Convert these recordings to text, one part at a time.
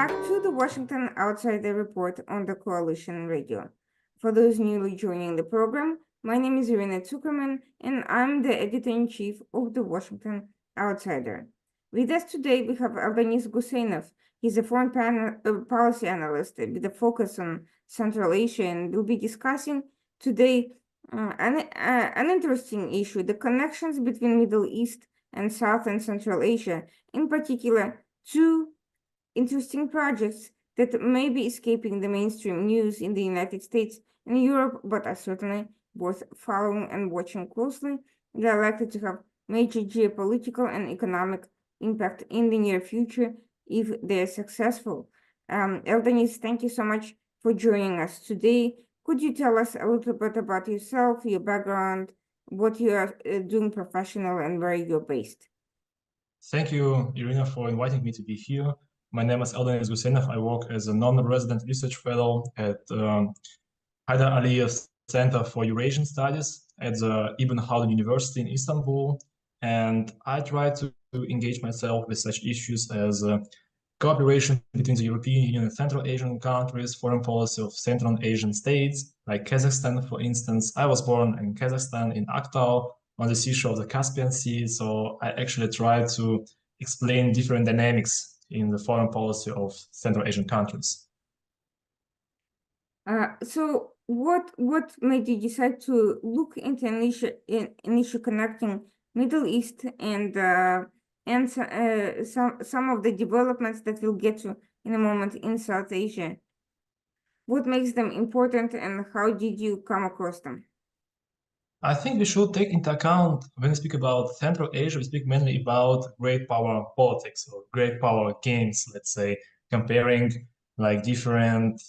back to the Washington Outsider Report on the Coalition Radio. For those newly joining the program, my name is Irina Zuckerman, and I'm the editor-in-chief of the Washington Outsider. With us today, we have Eldaniz Gusseinov. He's a foreign policy analyst with a focus on Central Asia, and we'll be discussing today an interesting issue, the connections between Middle East and South and Central Asia, in particular, two interesting projects that may be escaping the mainstream news in the United States and Europe, but are certainly worth following and watching closely. They are likely to have major geopolitical and economic impact in the near future if they are successful. Eldaniz, thank you so much for joining us today. Could you tell us a little bit about yourself, your background, what you are doing professional, and where you're based? Thank you, Irina, for inviting me to be here. My name is Eldaniz Gusseinov. I work as a non-resident research fellow at Haydar Aliyev Center for Eurasian Studies at the Ibn Khaldun University in Istanbul. And I try to engage myself with such issues as cooperation between the European Union and Central Asian countries, foreign policy of Central Asian states, like Kazakhstan, for instance. I was born in Kazakhstan, in Aktau, on the seashore of the Caspian Sea. So I actually try to explain different dynamics in the foreign policy of Central Asian countries. So what made you decide to look into an issue connecting Middle East and some of the developments that we'll get to in a moment in South Asia? What makes them important, and how did you come across them? I think we should take into account, when we speak about Central Asia, we speak mainly about great power politics or great power games, let's say, comparing like different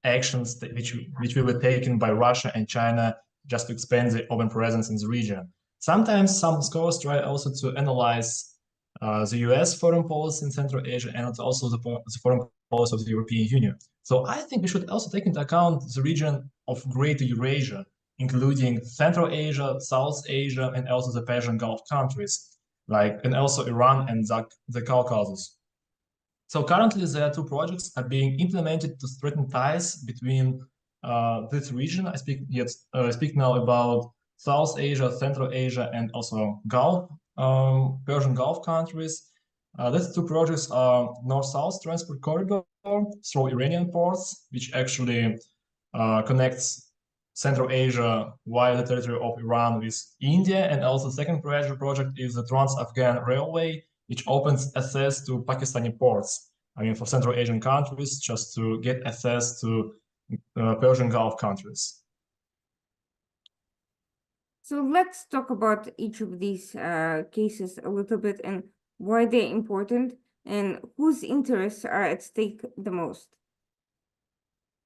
actions which will be taken by Russia and China just to expand the open presence in the region. Sometimes some scholars try also to analyze the US foreign policy in Central Asia and also the foreign policy of the European Union. So I think we should also take into account the region of Greater Eurasia, including Central Asia, South Asia, and also the Persian Gulf countries, and also Iran and the Caucasus. So currently, there are two projects are being implemented to strengthen ties between this region. I speak now about South Asia, Central Asia, and also Persian Gulf countries. These two projects are North-South Transport Corridor through Iranian ports, which actually connects Central Asia via the territory of Iran with India. And also the second project is the Trans-Afghan Railway, which opens access to Pakistani ports. I mean, for Central Asian countries, just to get access to Persian Gulf countries. So let's talk about each of these cases a little bit and why they're important and whose interests are at stake the most.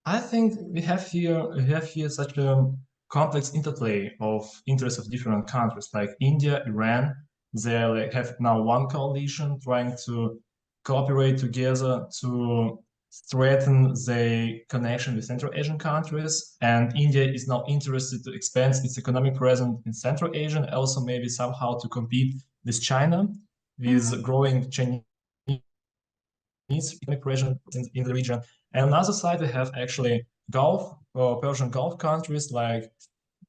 I think we have here such a complex interplay of interests of different countries, like India, Iran. They have now one coalition trying to cooperate together to strengthen the connection with Central Asian countries. And India is now interested to expand its economic presence in Central Asia, and also maybe somehow to compete with China, with growing Chinese economic presence in the region. And on the other side, we have actually Persian Gulf countries like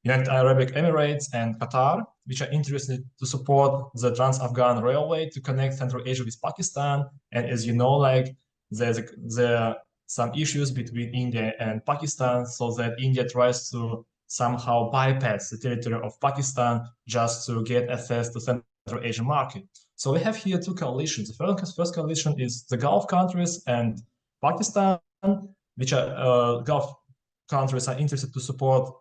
United Arab Emirates and Qatar, which are interested to support the Trans-Afghan Railway to connect Central Asia with Pakistan. And as you know, like there are some issues between India and Pakistan, so that India tries to somehow bypass the territory of Pakistan just to get access to Central Asian market. So we have here two coalitions. The first coalition is the Gulf countries and Pakistan, which are Gulf countries are interested to support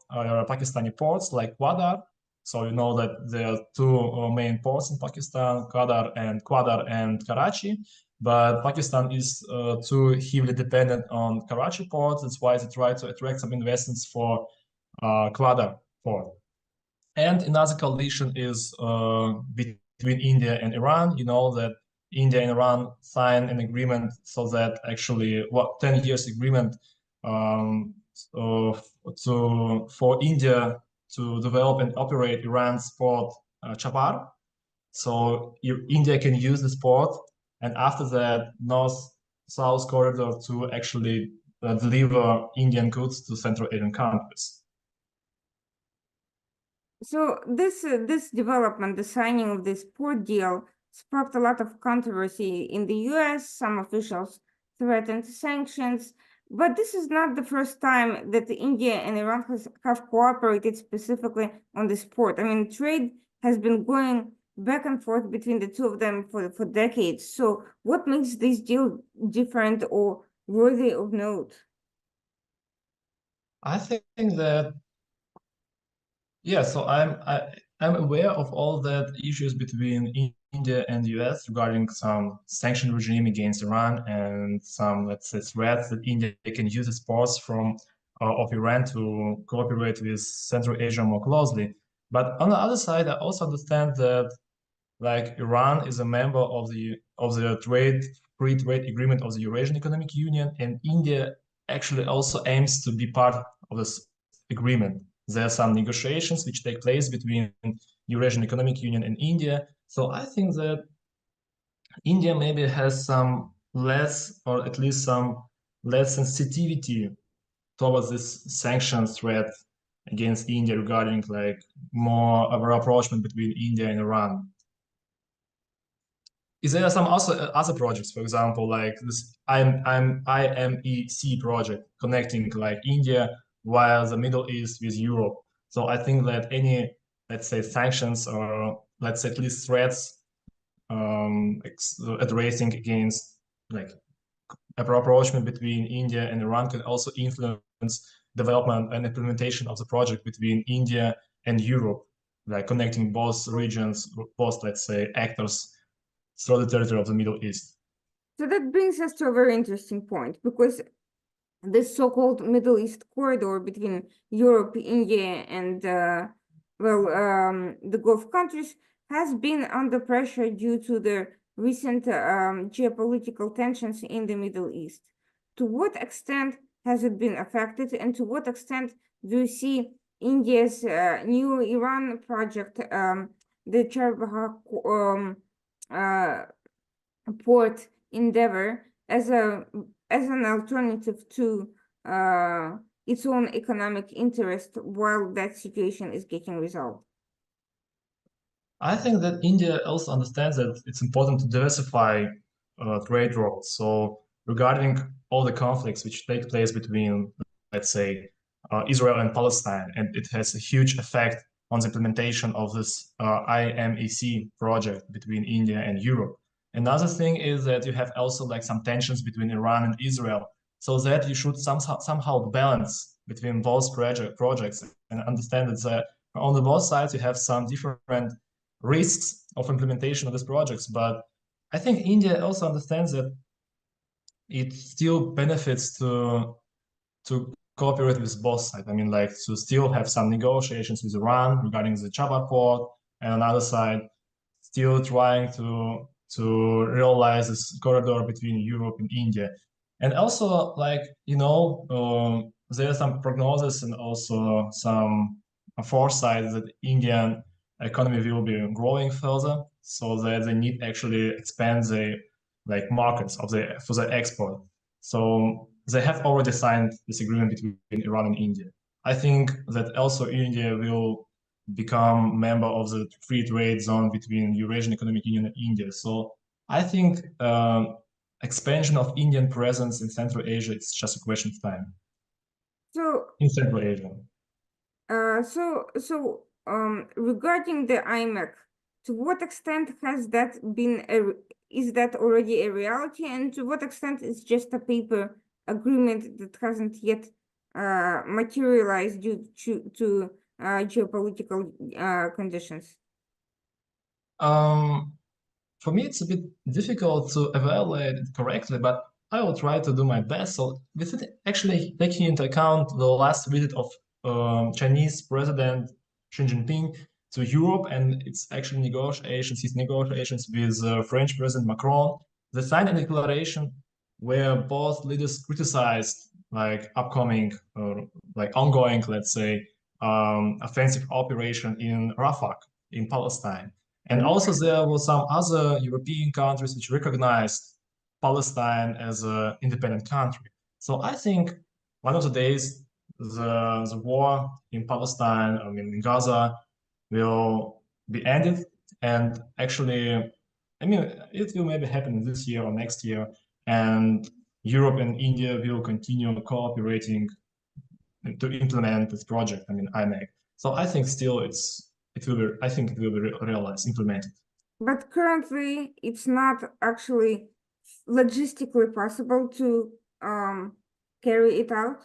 Pakistani ports like Gwadar. So you know that there are two main ports in Pakistan, Gwadar and Karachi. But Pakistan is too heavily dependent on Karachi port. That's why they try to attract some investments for Gwadar port. And another coalition is between India and Iran. You know that India and Iran signed an agreement so that actually 10 years agreement for India to develop and operate Iran's port Chabahar. So India can use this port, and after that, North South Corridor to actually deliver Indian goods to Central Asian countries. So this development, the signing of this port deal, sparked a lot of controversy in the U.S. Some officials threatened sanctions, but this is not the first time that India and Iran have cooperated specifically on this port. I mean, trade has been going back and forth between the two of them for decades. So what makes this deal different or worthy of note? I think that yeah, so I'm aware of all that issues between India and the US regarding some sanction regime against Iran and some, let's say, threats that India can use its ports from of Iran to cooperate with Central Asia more closely. But on the other side, I also understand that like Iran is a member of the free trade agreement of the Eurasian Economic Union, and India actually also aims to be part of this agreement. There are some negotiations which take place between Eurasian Economic Union and India. So I think that India maybe has some less, or at least some less sensitivity towards this sanction threat against India regarding like more of a rapprochement between India and Iran. Is there some also other projects, for example, like this IMEC project connecting like India via the Middle East with Europe? So I think that any, let's say, sanctions or let's say at least threats addressing against like a rapprochement between India and Iran could also influence development and implementation of the project between India and Europe, like connecting both regions, both, let's say, actors through the territory of the Middle East. So that brings us to a very interesting point, because this so-called Middle East corridor between Europe, India, and the Gulf countries has been under pressure due to the recent geopolitical tensions in the Middle East. To what extent has it been affected, and to what extent do you see India's new Iran project, the Chabahar port endeavor, as an alternative to its own economic interest while that situation is getting resolved? I think that India also understands that it's important to diversify trade routes. So regarding all the conflicts which take place between, let's say, Israel and Palestine, and it has a huge effect on the implementation of this IMEC project between India and Europe. Another thing is that you have also like some tensions between Iran and Israel, so that you should somehow balance between both projects and understand that on the both sides you have some different risks of implementation of these projects. But I think India also understands that it still benefits to cooperate with both sides. I mean, like to still have some negotiations with Iran regarding the Chabad port, and on the other side, still trying to realize this corridor between Europe and India. And also, like, there are some prognosis and also some foresight that Indian economy will be growing further, so that they need actually expand the like markets for the export. So they have already signed this agreement between Iran and India. I think that also India will become member of the free trade zone between Eurasian Economic Union and India. So I think expansion of Indian presence in Central Asia is just a question of time. So in Central Asia. Regarding the IMEC, to what extent has that been is that already a reality, and to what extent is just a paper agreement that hasn't yet materialized due to geopolitical conditions? For me, it's a bit difficult to evaluate it correctly, but I will try to do my best. So, with it actually taking into account the last visit of Chinese President Xi Jinping to Europe and its actually his negotiations with French President Macron, they signed a declaration where both leaders criticized like upcoming, like ongoing, let's say, offensive operation in Rafah in Palestine. And also there were some other European countries which recognized Palestine as an independent country. So I think one of the days the war in Palestine, I mean in Gaza, will be ended, and actually, I mean, it will maybe happen this year or next year, and Europe and India will continue cooperating to implement this project. I mean, IMEC. So I think still it will be. I think it will be realized, implemented. But currently, it's not actually logistically possible to carry it out.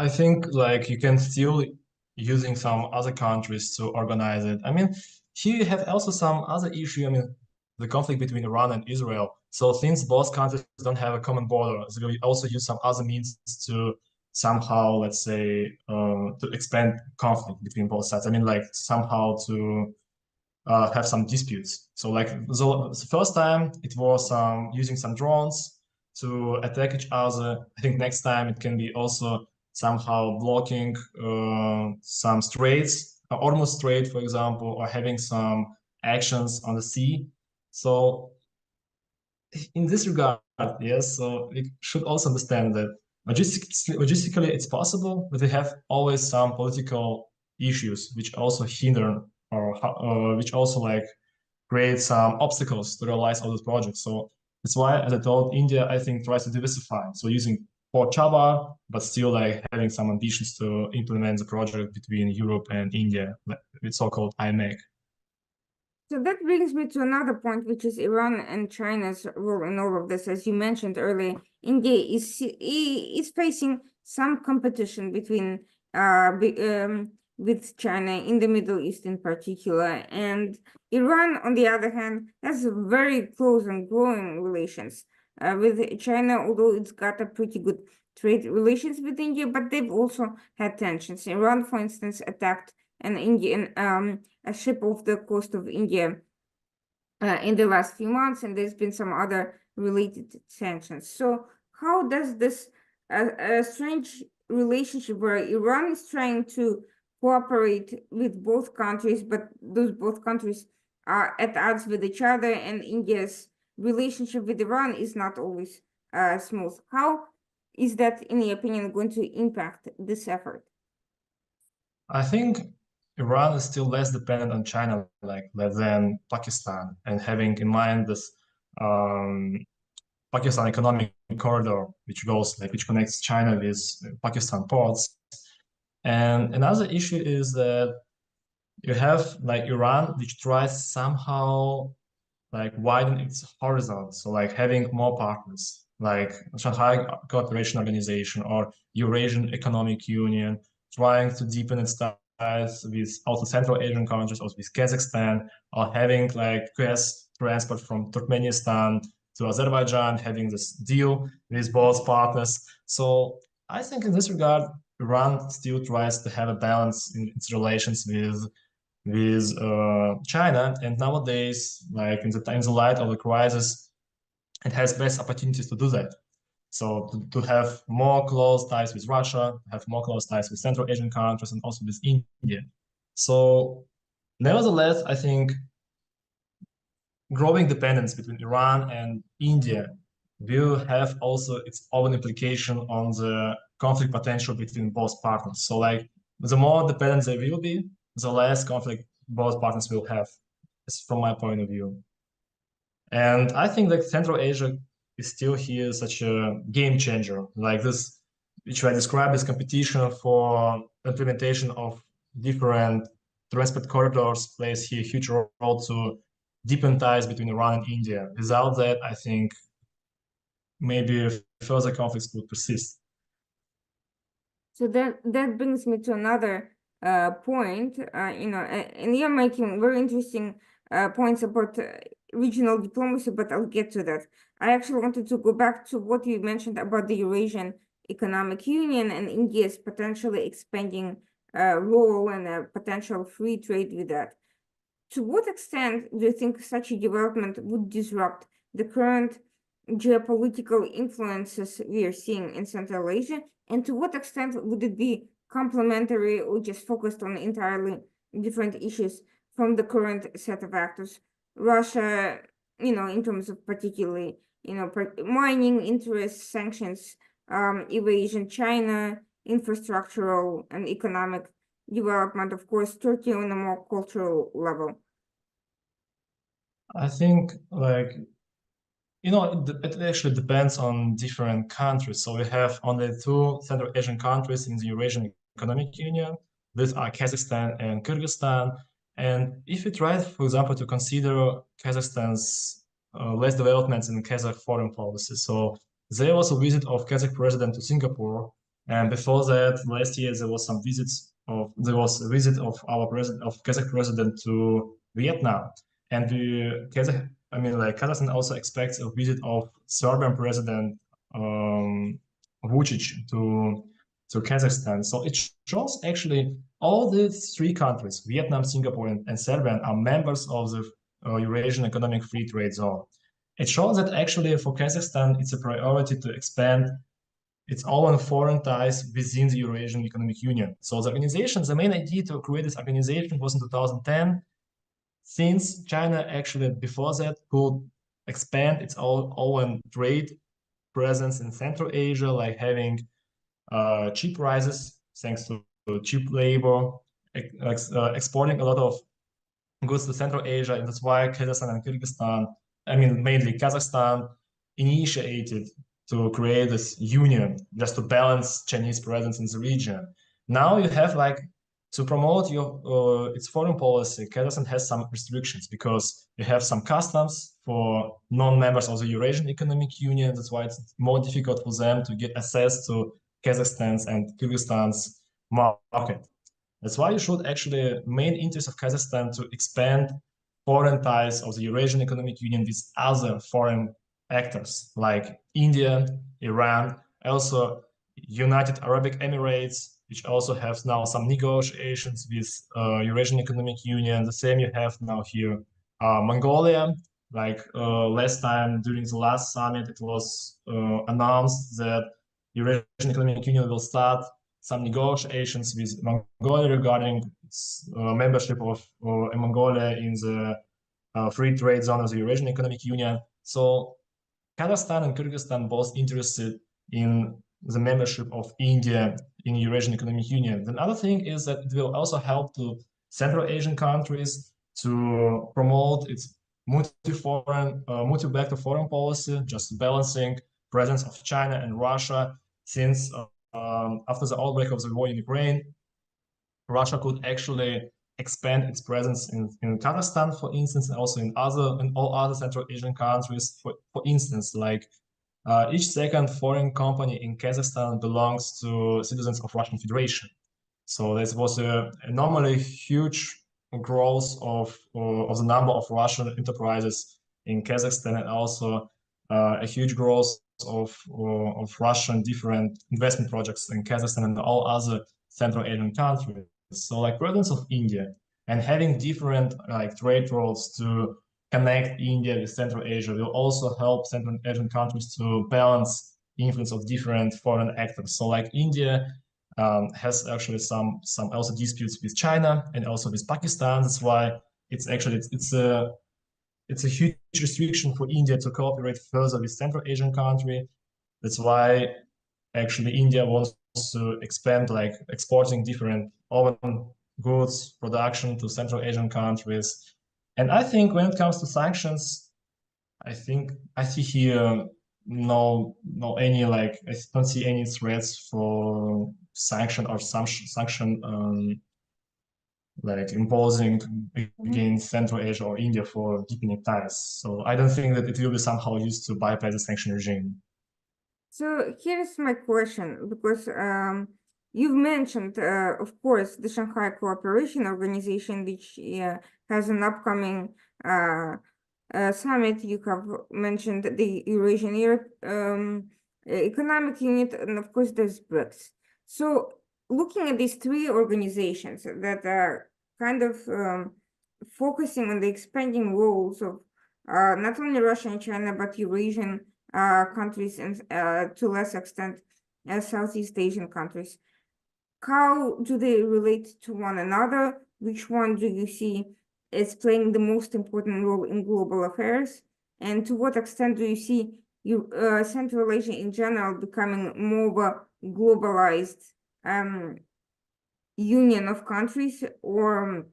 I think like you can still using some other countries to organize it. I mean, here you have also some other issue. I mean, the conflict between Iran and Israel. So since both countries don't have a common border, they will also use some other means to somehow, let's say, to expand conflict between both sides. I mean, like somehow to have some disputes. So like the first time it was using some drones to attack each other. I think next time it can be also somehow blocking some straits, almost strait, for example, or having some actions on the sea. So in this regard, yes, so we should also understand that logistically it's possible, but they have always some political issues which also hinder or which also like create some obstacles to realize all these projects. So that's why, as I told, India, I think, tries to diversify. So using Port Chaba, but still like having some ambitions to implement the project between Europe and India, with so-called IMEC. So that brings me to another point, which is Iran and China's role in all of this. As you mentioned earlier, India is facing some competition between with China in the Middle East in particular, and Iran, on the other hand, has very close and growing relations with China, although it's got a pretty good trade relations with India, but they've also had tensions. Iran, for instance, attacked an Indian a ship off the coast of India in the last few months, and there's been some other related tensions. So how does this strange relationship where Iran is trying to cooperate with both countries, but those both countries are at odds with each other, and India's relationship with Iran is not always smooth. How is that, in your opinion, going to impact this effort? I think Iran is still less dependent on China, like than Pakistan, and having in mind this Pakistan economic corridor, which goes like which connects China with Pakistan ports. And another issue is that you have like Iran, which tries somehow like widen its horizon, so like having more partners, like Shanghai Cooperation Organization or Eurasian Economic Union, trying to deepen its ties with also Central Asian countries, also with Kazakhstan, or having like gas transport from Turkmenistan to Azerbaijan, having this deal with both partners. So I think in this regard, Iran still tries to have a balance in its relations with China, and nowadays, like in the light of the crisis, it has best opportunities to do that. So to have more close ties with Russia, have more close ties with Central Asian countries, and also with India. So nevertheless, I think growing dependence between Iran and India will have also its own implication on the conflict potential between both partners. So like the more dependent they will be, the less conflict both partners will have, from my point of view. And I think that Central Asia is still here such a game changer, like this, which I describe as competition for implementation of different transport corridors plays here a huge role to deepen ties between Iran and India. Without that, I think maybe further conflicts would persist. So that brings me to another point, and you're making very interesting points about regional diplomacy, but I'll get to that. I actually wanted to go back to what you mentioned about the Eurasian Economic Union and India's potentially expanding role and a potential free trade with that. To what extent do you think such a development would disrupt the current geopolitical influences we are seeing in Central Asia? And to what extent would it be complementary or just focused on entirely different issues from the current set of actors? Russia, in terms of particularly, mining interests, sanctions, evasion, China, infrastructural and economic development, of course, Turkey on a more cultural level? I think it actually depends on different countries. So we have only two Central Asian countries in the Eurasian Economic Union. These are Kazakhstan and Kyrgyzstan. And if we try, for example, to consider Kazakhstan's less developments in Kazakh foreign policy. So there was a visit of Kazakh president to Singapore. And before that, last year, there was a visit of Kazakh president to Vietnam. And Kazakhstan also expects a visit of Serbian President Vučić to Kazakhstan. So it shows actually all these three countries, Vietnam, Singapore, and Serbia, are members of the Eurasian Economic Free Trade Zone. It shows that actually for Kazakhstan, it's a priority to expand its own foreign ties within the Eurasian Economic Union. So the main idea to create this organization was in 2010. Since China actually before that could expand its own trade presence in Central Asia, like having cheap prices thanks to cheap labor, exporting a lot of goods to Central Asia, and that's why Kazakhstan and Kyrgyzstan, mainly Kazakhstan, initiated to create this union just to balance Chinese presence in the region. Now you have to promote its foreign policy, Kazakhstan has some restrictions because you have some customs for non-members of the Eurasian Economic Union. That's why it's more difficult for them to get access to Kazakhstan's and Kyrgyzstan's market. That's why you should actually main interest of Kazakhstan to expand foreign ties of the Eurasian Economic Union with other foreign actors like India, Iran, also United Arab Emirates, which also have now some negotiations with Eurasian Economic Union. The same you have now here Mongolia. Last time during the last summit, it was announced that Eurasian Economic Union will start some negotiations with Mongolia regarding its membership of Mongolia in the free trade zone of the Eurasian Economic Union. So Kazakhstan and Kyrgyzstan both interested in the membership of India in Eurasian Economic Union. The other thing is that it will also help to Central Asian countries to promote its multi-vector foreign policy, just balancing presence of China and Russia. Since after the outbreak of the war in Ukraine, Russia could actually expand its presence in Kazakhstan, for instance, and also in all other Central Asian countries. For instance, each second foreign company in Kazakhstan belongs to citizens of Russian Federation. So this was a normally huge growth of the number of Russian enterprises in Kazakhstan, and also a huge growth of Russian different investment projects in Kazakhstan and all other Central Asian countries. So presence of India and having different trade routes to connect India with Central Asia will also help Central Asian countries to balance the influence of different foreign actors. So India has actually some also disputes with China and also with Pakistan. That's why it's a huge restriction for India to cooperate further with Central Asian country. That's why actually India wants to expand exporting different own goods production to Central Asian countries. And I think when it comes to sanctions, I see here I don't see any threats for sanction or sanction imposing against Central Asia or India for deepening ties. So I don't think that it will be somehow used to bypass the sanction regime. So here's my question, because you've mentioned, of course, the Shanghai Cooperation Organization, which has an upcoming summit. You have mentioned the Eurasian Economic Unit, and of course, there's BRICS. So looking at these three organizations that are kind of focusing on the expanding roles of not only Russia and China, but Eurasian countries and to less extent Southeast Asian countries. How do they relate to one another? Which one do you see as playing the most important role in global affairs? And to what extent do you see Central Asia in general becoming more of a globalized union of countries, or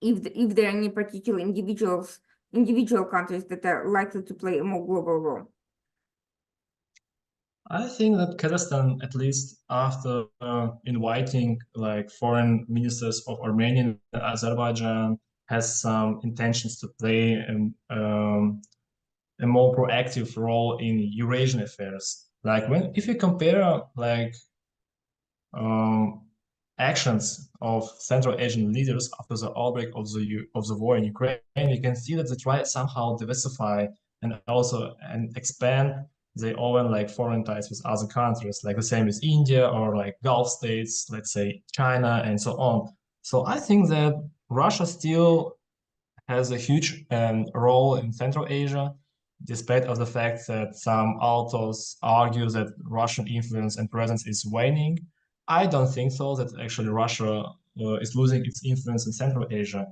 if there are any particular individual countries that are likely to play a more global role? I think that Kazakhstan, at least after inviting like foreign ministers of Armenia and Azerbaijan, has some intentions to play a more proactive role in Eurasian affairs. Like if you compare like actions of Central Asian leaders after the outbreak of the war in Ukraine, you can see that they try somehow diversify and expand their own like foreign ties with other countries, like the same with India or like Gulf states, let's say China and so on. So I think that Russia still has a huge role in Central Asia, despite of the fact that some authors argue that Russian influence and presence is waning. I don't think so, that actually Russia is losing its influence in Central Asia.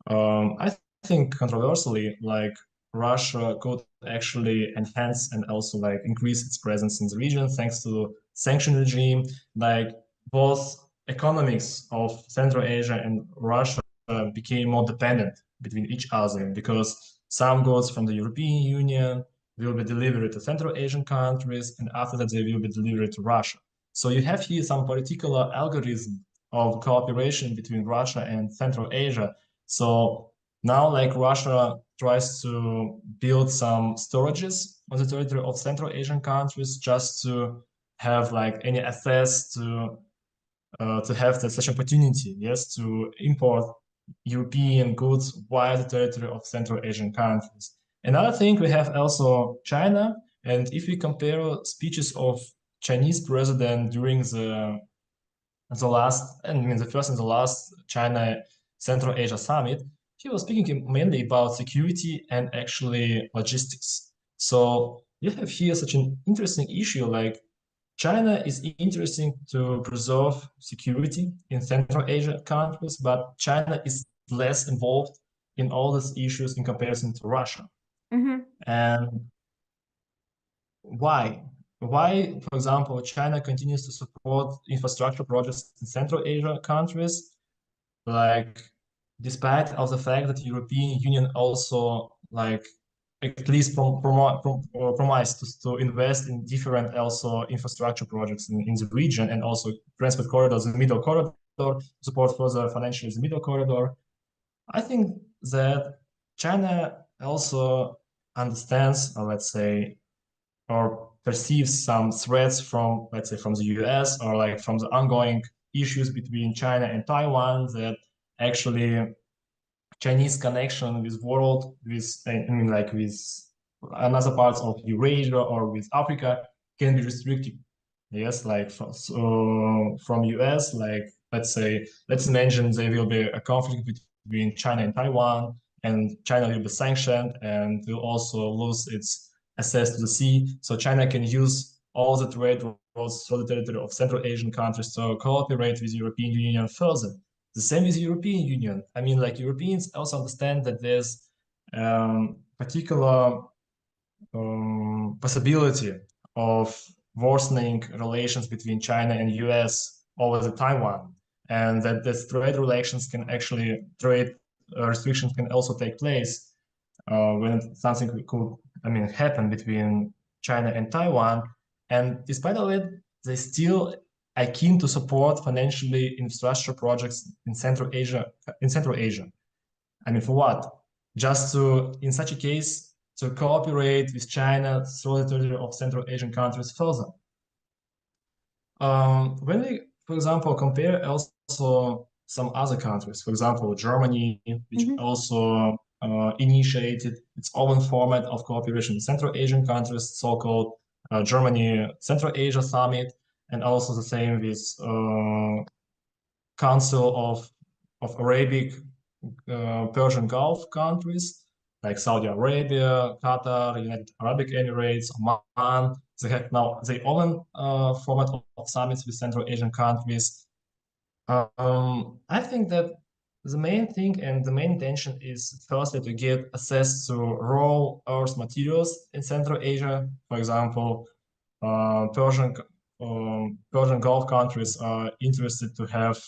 I think controversially, like Russia could actually enhance and also like increase its presence in the region thanks to sanction regime. Like both economics of Central Asia and Russia became more dependent between each other because some goods from the European Union will be delivered to Central Asian countries, and after that they will be delivered to Russia. So you have here some particular algorithm of cooperation between Russia and Central Asia. So now like Russia tries to build some storages on the territory of Central Asian countries just to have like any access to have such opportunity, yes, to import European goods via the territory of Central Asian countries. Another thing, we have also China, and if we compare speeches of Chinese president during the first and the last China Central Asia summit, he was speaking mainly about security and actually logistics. So you have here such an interesting issue, like China is interesting to preserve security in Central Asia countries, but China is less involved in all these issues in comparison to Russia. Mm-hmm. And why? Why, for example, China continues to support infrastructure projects in Central Asia countries, like despite of the fact that the European Union also like at least promised to invest in different also infrastructure projects in the region, and also transport corridors in the middle corridor, support further financially the middle corridor. I think that China also understands, or let's say, or perceives some threats from, let's say, from the US, or like from the ongoing issues between China and Taiwan, that actually Chinese connection with world, with like with another parts of Eurasia or with Africa can be restricted. Yes, like from US, like let's imagine there will be a conflict between China and Taiwan, and China will be sanctioned and will also lose its access to the sea. So China can use all the trade routes through the territory of Central Asian countries to cooperate with the European Union further. The same with the European Union. I mean, like Europeans also understand that there's particular possibility of worsening relations between China and US over the Taiwan, and that the trade relations can actually restrictions can also take place when something could happen between China and Taiwan. And despite of it, they still are keen to support financially infrastructure projects in Central Asia. I mean, for what? Just to, in such a case, to cooperate with China through the territory of Central Asian countries further. When we, for example, compare also some other countries, for example, Germany, which also initiated its own format of cooperation with Central Asian countries, so-called Germany Central Asia Summit, and also the same with Council of Arabic Persian Gulf countries like Saudi Arabia, Qatar, United Arab Emirates, Oman. They have now their own format of summits with Central Asian countries. I think that The main thing and the main intention is firstly to get access to raw earth materials in Central Asia. For example, Persian Gulf countries are interested to have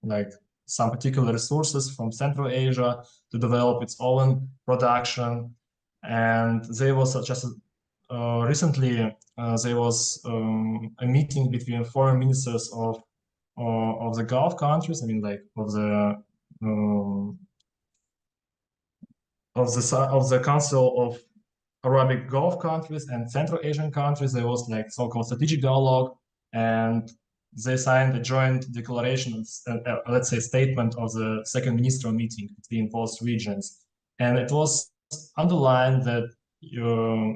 like some particular resources from Central Asia to develop its own production. And there was just recently there was a meeting between foreign ministers of the Gulf countries. I mean, like um, of the Council of Arabic Gulf countries and Central Asian countries. There was like so-called strategic dialogue, and they signed a joint declaration, let's say statement of the second ministerial meeting between both regions. And it was underlined that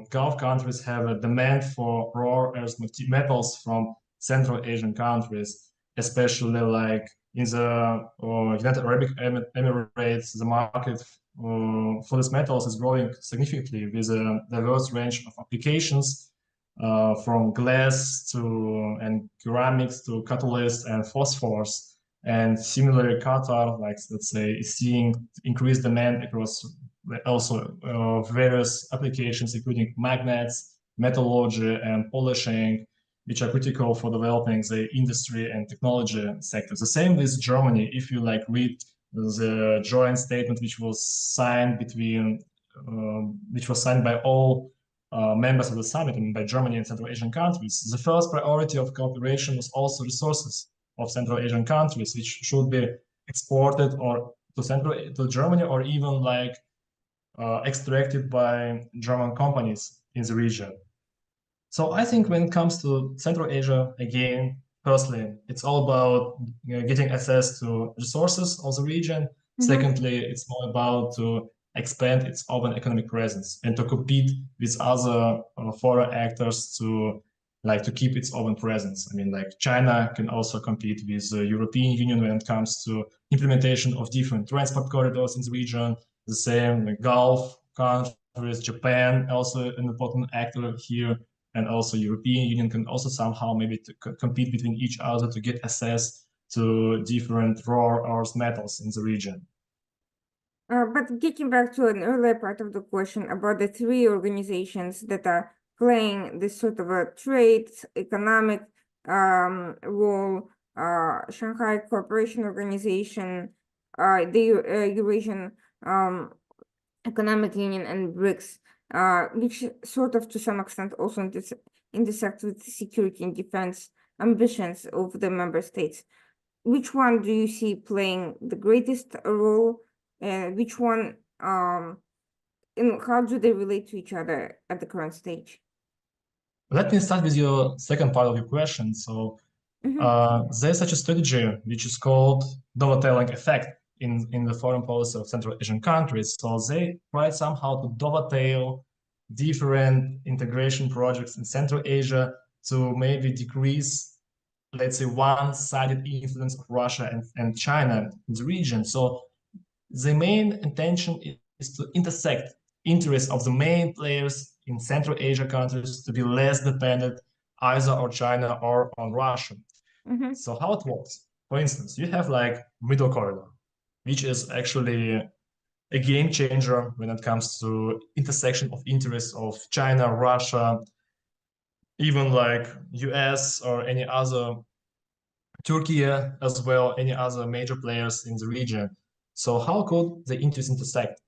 Gulf countries have a demand for raw earth metals from Central Asian countries, especially like in the United Arab Emirates, the market for these metals is growing significantly with a diverse range of applications, from glass to and ceramics to catalysts and phosphors. And similarly, Qatar, like let's say, is seeing increased demand across also various applications, including magnets, metallurgy, and polishing, which are critical for developing the industry and technology sectors. The same with Germany. If you like read the joint statement which was signed by all members of the summit, I mean, by Germany and Central Asian countries, the first priority of cooperation was also resources of Central Asian countries, which should be exported or to Germany, or even like extracted by German companies in the region. So I think when it comes to Central Asia, again, firstly, it's all about getting access to resources of the region. Secondly, it's more about to expand its open economic presence and to compete with other foreign actors to keep its open presence. I mean, like China can also compete with the European Union when it comes to implementation of different transport corridors in the region. The same, the Gulf countries, Japan, also an important actor here, and also European Union can also somehow maybe compete between each other to get access to different raw earth metals in the region. But getting back to an earlier part of the question about the three organizations that are playing this sort of a trade, economic role, Shanghai Cooperation Organization, the Eurasian Economic Union, and BRICS, which sort of to some extent also intersect with security and defense ambitions of the member states. Which one do you see playing the greatest role? Which one, and how do they relate to each other at the current stage? Let me start with your second part of your question. So there's such a strategy which is called dovetailing effect in the foreign policy of Central Asian countries. So they try somehow to dovetail different integration projects in Central Asia to maybe decrease, let's say, one-sided influence of Russia and China in the region. So the main intention is to intersect interests of the main players in Central Asia countries to be less dependent either on China or on Russia. So how it works? For instance, you have like middle corridor, which is actually a game changer when it comes to intersection of interests of China, Russia, even like US or any other, Turkey as well, any other major players in the region. So how could the interests intersect?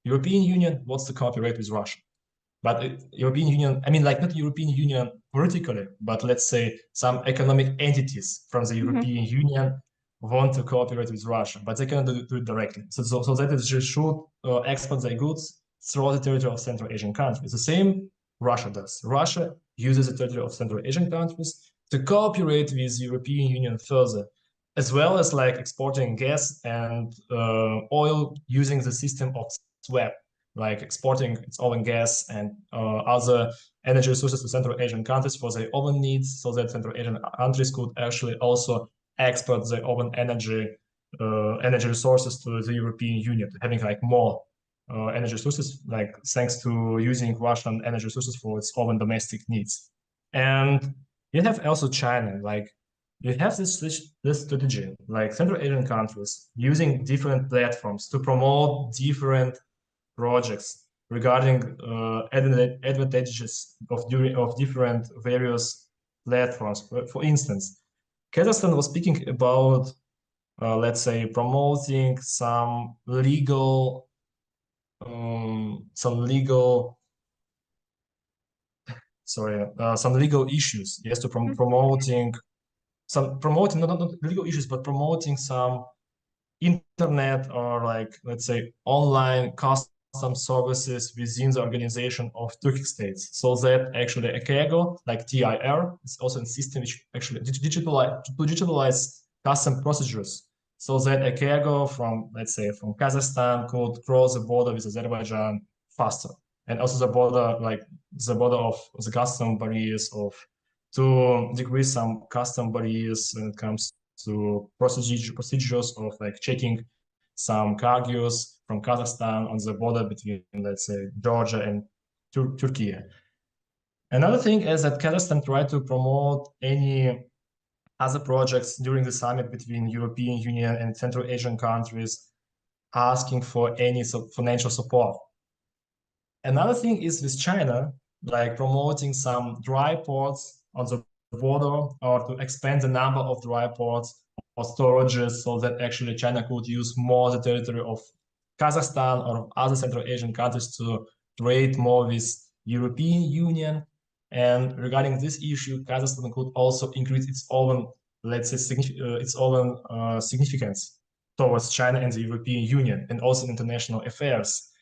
European Union wants to cooperate with Russia, but European Union, I mean, like not European Union politically, but let's say some economic entities from the European Union want to cooperate with Russia, but they cannot do it directly. So that is just should export their goods through the territory of Central Asian countries. The same Russia does. Russia uses the territory of Central Asian countries to cooperate with the European Union further, as well as like exporting gas and oil using the system of swap, like exporting its own gas and other energy resources to Central Asian countries for their own needs, so that Central Asian countries could actually also export their own energy resources to the European Union, having like more energy resources, like thanks to using Russian energy resources for its own domestic needs. And you have also China, like you have this strategy, like Central Asian countries using different platforms to promote different projects regarding advantages of different various platforms. For instance, Kazakhstan was speaking about, let's say, promoting some legal issues. Yes, to promoting not legal issues, but promoting some internet or, like, let's say, online custom services within the organization of Turkic states, so that actually a cargo like TIR is also a system which actually digitalize custom procedures, so that a cargo from, let's say, from Kazakhstan could cross the border with Azerbaijan faster, and also the border, like the border of the custom barriers, to decrease some custom barriers when it comes to procedures of, like, checking some cargoes from Kazakhstan on the border between, let's say, Georgia and Turkey. Another thing is that Kazakhstan tried to promote any other projects during the summit between European Union and Central Asian countries, asking for any financial support. Another thing is with China, like promoting some dry ports on the border, or to expand the number of dry ports or storages, so that actually China could use more the territory of Kazakhstan or other Central Asian countries to trade more with European Union. And regarding this issue, Kazakhstan could also increase its own, let's say, significance towards China and the European Union, and also in international affairs.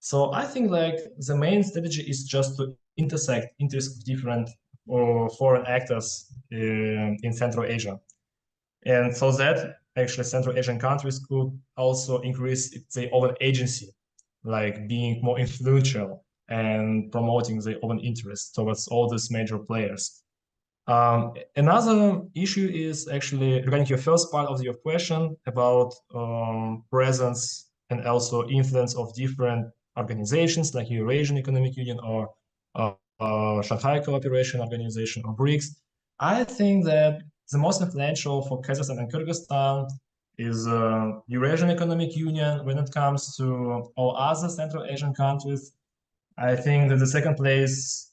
So I think, like, the main strategy is just to intersect interests of different foreign actors in Central Asia. And so that actually Central Asian countries could also increase their own agency, like being more influential and promoting their own interests towards all these major players. Another issue is actually regarding your first part of your question about presence and also influence of different organizations like Eurasian Economic Union or Shanghai Cooperation Organization or BRICS. I think that the most influential for Kazakhstan and Kyrgyzstan is Eurasian Economic Union. When it comes to all other Central Asian countries, I think that the second place,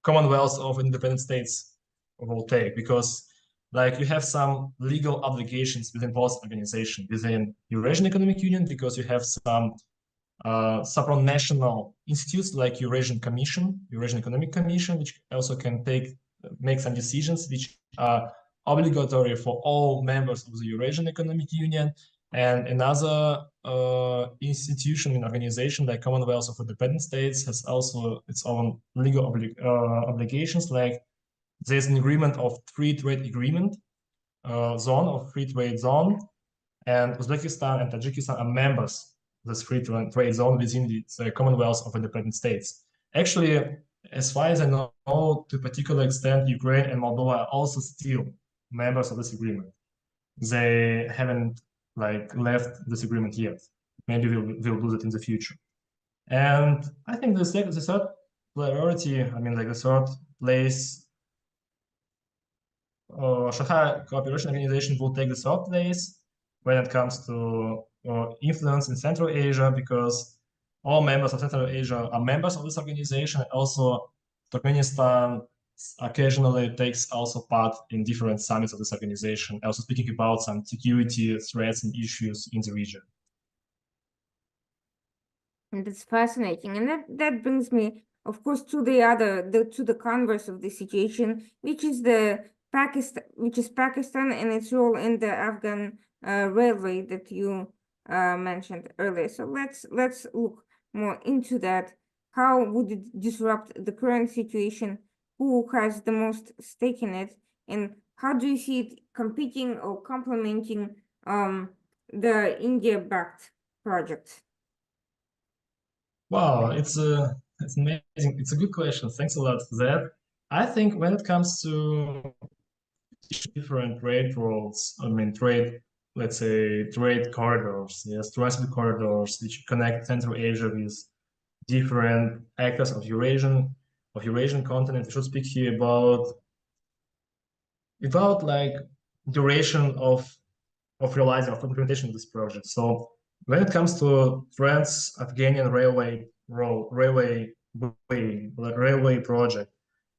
Commonwealth of Independent States, will take, because, like, you have some legal obligations within both organizations. Within Eurasian Economic Union, because you have some supranational institutes like Eurasian Economic Commission, which also can make some decisions which are obligatory for all members of the Eurasian Economic Union. And another institution and organization like Commonwealth of Independent States has also its own legal obligations. Like, there's an agreement of free trade agreement free trade zone, and Uzbekistan and Tajikistan are members of this free trade zone within the Commonwealth of Independent States. Actually, as far as I know, to a particular extent, Ukraine and Moldova are also still members of this agreement. They haven't, like, left this agreement yet. Maybe we'll do that in the future. And I think the third priority, I mean, like, the third place, Shanghai Cooperation Organization will take the third place when it comes to influence in Central Asia, because all members of Central Asia are members of this organization. And also, Turkmenistan occasionally takes also part in different summits of this organization, also speaking about some security threats and issues in the region. And that's fascinating. And that brings me, of course, to the converse of the situation, which is Pakistan and its role in the Afghan railway that you mentioned earlier. So let's look more into that. How would it disrupt the current situation? Who has the most stake in it? And how do you see it competing or complementing the India-backed project? Wow, it's amazing. It's a good question. Thanks a lot for that. I think when it comes to different trade routes, I mean, let's say trade corridors, yes, transit corridors which connect Central Asia with different actors of Eurasian continent. We should speak here about like duration of realizing of implementation of this project. So when it comes to Trans-Afghanian railway project,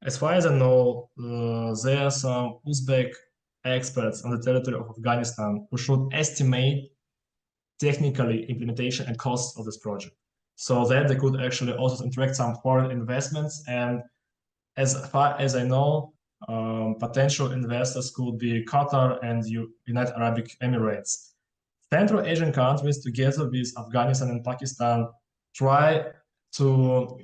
as far as I know, there are some Uzbek experts on the territory of Afghanistan who should estimate technically implementation and costs of this project, so that they could actually also attract some foreign investments. And as far as I know, potential investors could be Qatar and United Arab Emirates. Central Asian countries, together with Afghanistan and Pakistan, try to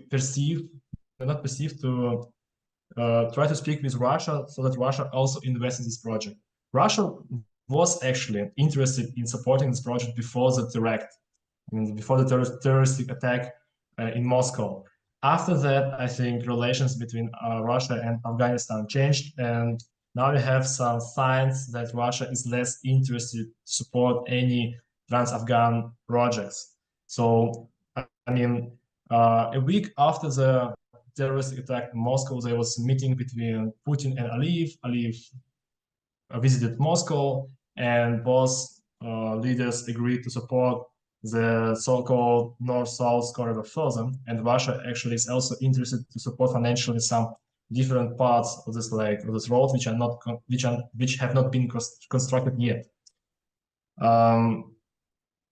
try to speak with Russia so that Russia also invests in this project. Russia was actually interested in supporting this project before the terrorist terroristic attack in Moscow. After that, I think relations between Russia and Afghanistan changed, and now we have some signs that Russia is less interested to support any trans-Afghan projects. So, I mean, a week after the terroristic attack in Moscow, there was a meeting between Putin and Aliyev. Aliyev visited Moscow, and both leaders agreed to support the so-called North-South corridor further, and Russia actually is also interested to support financially some different parts of this road which have not been constructed yet.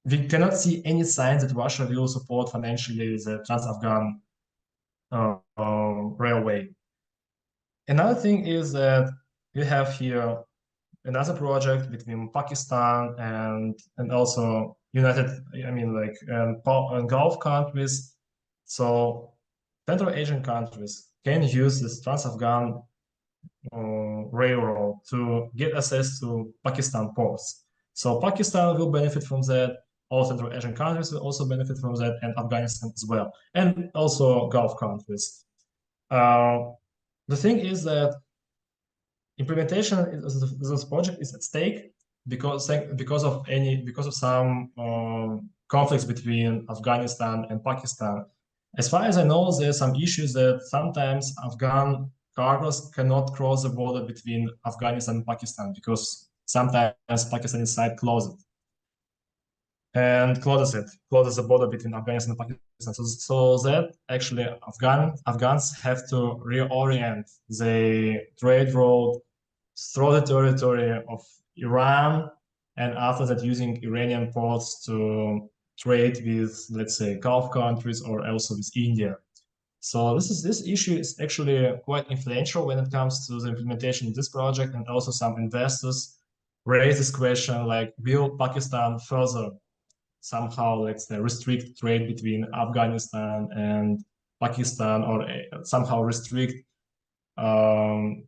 We cannot see any signs that Russia will support financially the Trans-Afghan railway. Another thing is that we have here another project between Pakistan and also Gulf countries. So Central Asian countries can use this Trans-Afghan railroad to get access to Pakistan ports. So Pakistan will benefit from that. All Central Asian countries will also benefit from that, and Afghanistan as well, and also Gulf countries. The thing is that implementation of this project is at stake because of some conflicts between Afghanistan and Pakistan. As far as I know, there are some issues that sometimes Afghan cargoes cannot cross the border between Afghanistan and Pakistan because sometimes Pakistani side closes the border between Afghanistan and Pakistan. So that actually Afghans have to reorient the trade road through the territory of Iran, and after that using Iranian ports to trade with, let's say, Gulf countries or also with India. So this issue is actually quite influential when it comes to the implementation of this project, and also some investors raise this question like, will Pakistan further somehow, let's say, restrict trade between Afghanistan and Pakistan, or somehow restrict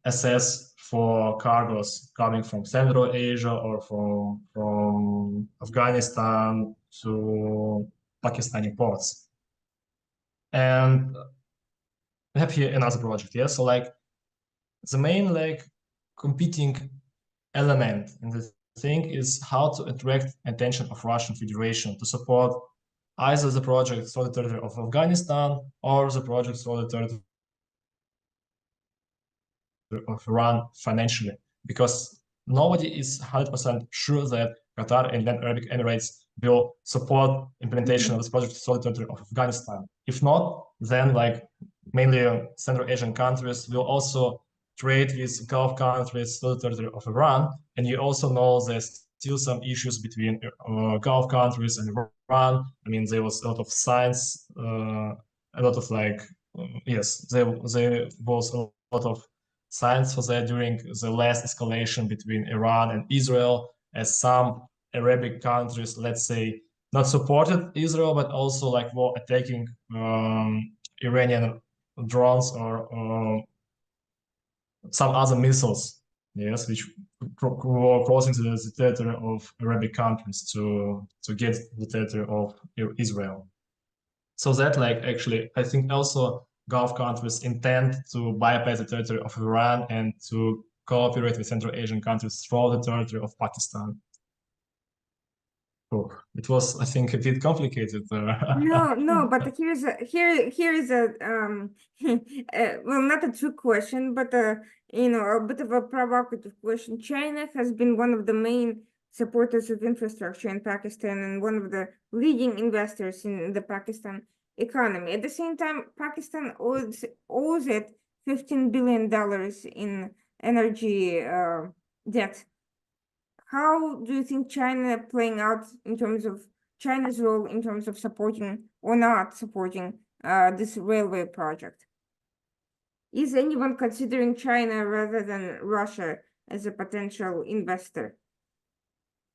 access for cargoes coming from Central Asia or from Afghanistan to Pakistani ports. And we have here another project, yeah? So like the main competing element in this thing is how to attract attention of Russian Federation to support either the project through the territory of Afghanistan or the project through the territory of Iran financially, because nobody is 100% sure that Qatar and United Arab Emirates will support implementation of this project through the territory of Afghanistan. If not, then mainly Central Asian countries will also trade with Gulf countries through the territory of Iran. And you also know there's still some issues between Gulf countries and Iran. I mean, there was a lot of signs, a lot of there was a lot of signs for that during the last escalation between Iran and Israel, as some Arabic countries, let's say, not supported Israel, but also were attacking Iranian drones or some other missiles, yes, which were crossing the territory of Arabic countries to get the territory of Israel. So that actually, I think also Gulf countries intend to bypass the territory of Iran and to cooperate with Central Asian countries through the territory of Pakistan. Oh, it was, I think, a bit complicated. No, but here is a well, not a true question, but A bit of a provocative question. China has been one of the main supporters of infrastructure in Pakistan and one of the leading investors in the Pakistan economy. At the same time, Pakistan owes it $15 billion in energy debt. How do you think China playing out in terms of China's role in terms of supporting or not supporting this railway project? Is anyone considering China rather than Russia as a potential investor?